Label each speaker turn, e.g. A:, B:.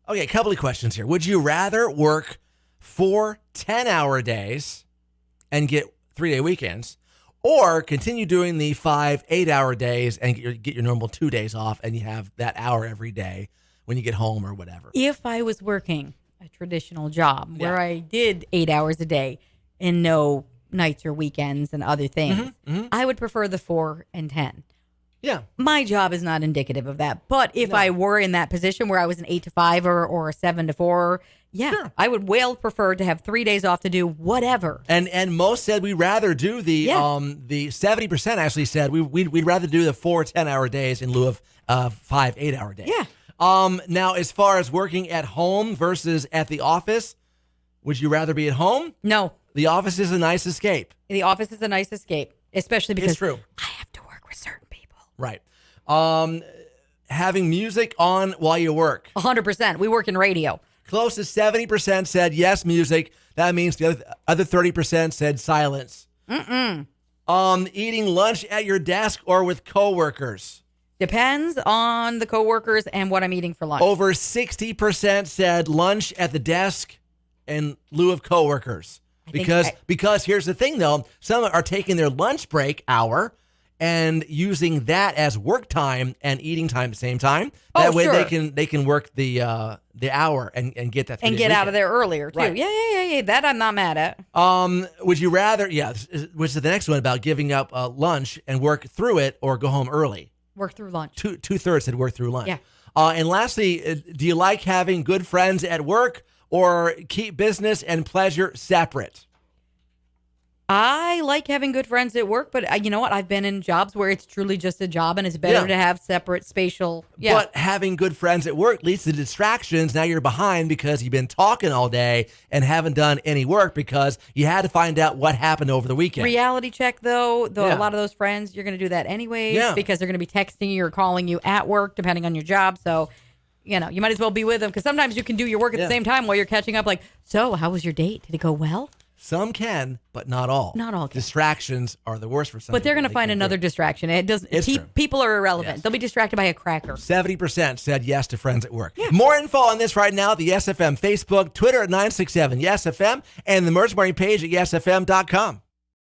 A: Okay, a couple of questions here. Would you rather work 4 10-hour days and get 3-day weekends, or continue doing the 5 8-hour days and get your normal 2 days off, and you have that hour every day when you get home or whatever?
B: If I was working a traditional job where
A: Yeah.
B: I did 8 hours a day and no nights or weekends and other things, I would prefer the 4 and 10.
A: Yeah.
B: My job is not indicative of that. But if I were in that position where I was an 8 to 5 or a 7 to 4,
A: Sure.
B: I would well prefer to have 3 days off to do whatever.
A: And most said we'd rather do the 70% actually said we'd rather do the 4 10-hour days in lieu of 5 8-hour days.
B: Yeah.
A: Now, as far as working at home versus at the office, would you rather be at home?
B: No,
A: The office is a nice escape.
B: the office is a nice escape, especially because
A: It's true.
B: I have to work with certain people.
A: Right. Having music on while you work.
B: 100%. We work in radio.
A: Close to 70% said yes, music. That means the other 30% said silence. Eating lunch at your desk or with coworkers.
B: Depends on the coworkers and what I'm eating for lunch.
A: Over 60% said lunch at the desk in lieu of coworkers. Because here's the thing though, some are taking their lunch break hour and using that as work time and eating time at the same time. That way
B: sure.
A: they can work the hour and get that
B: and get out of there earlier too.
A: Right.
B: Yeah. That I'm not mad at.
A: Would you rather? Yeah, which is the next one about giving up lunch and work through it, or go home early?
B: Work through lunch.
A: Two-thirds said work through lunch.
B: Yeah.
A: And lastly, do you like having good friends at work, or keep business and pleasure separate?
B: I like having good friends at work, but you know what? I've been in jobs where it's truly just a job, and it's better to have separate spatial. Yeah.
A: But having good friends at work leads to distractions. Now you're behind because you've been talking all day and haven't done any work because you had to find out what happened over the weekend.
B: Reality check, though
A: Yeah.
B: a lot of those friends, you're going to do that anyways
A: Yeah.
B: because they're going to be texting you or calling you at work, depending on your job. So, you might as well be with them because sometimes you can do your work at the same time while you're catching up. Like, so how was your date? Did it go well?
A: Some can, but not all.
B: Not all can.
A: Distractions are the worst for some.
B: But they're going to
A: people.
B: find another distraction. It doesn't.
A: It's true.
B: People are irrelevant.
A: Yes.
B: They'll be distracted by a cracker.
A: 70% said yes to friends at work. More info on this right now at the YesFM Facebook, Twitter at 967YesFM, and the merch marketing page at YesFM.com.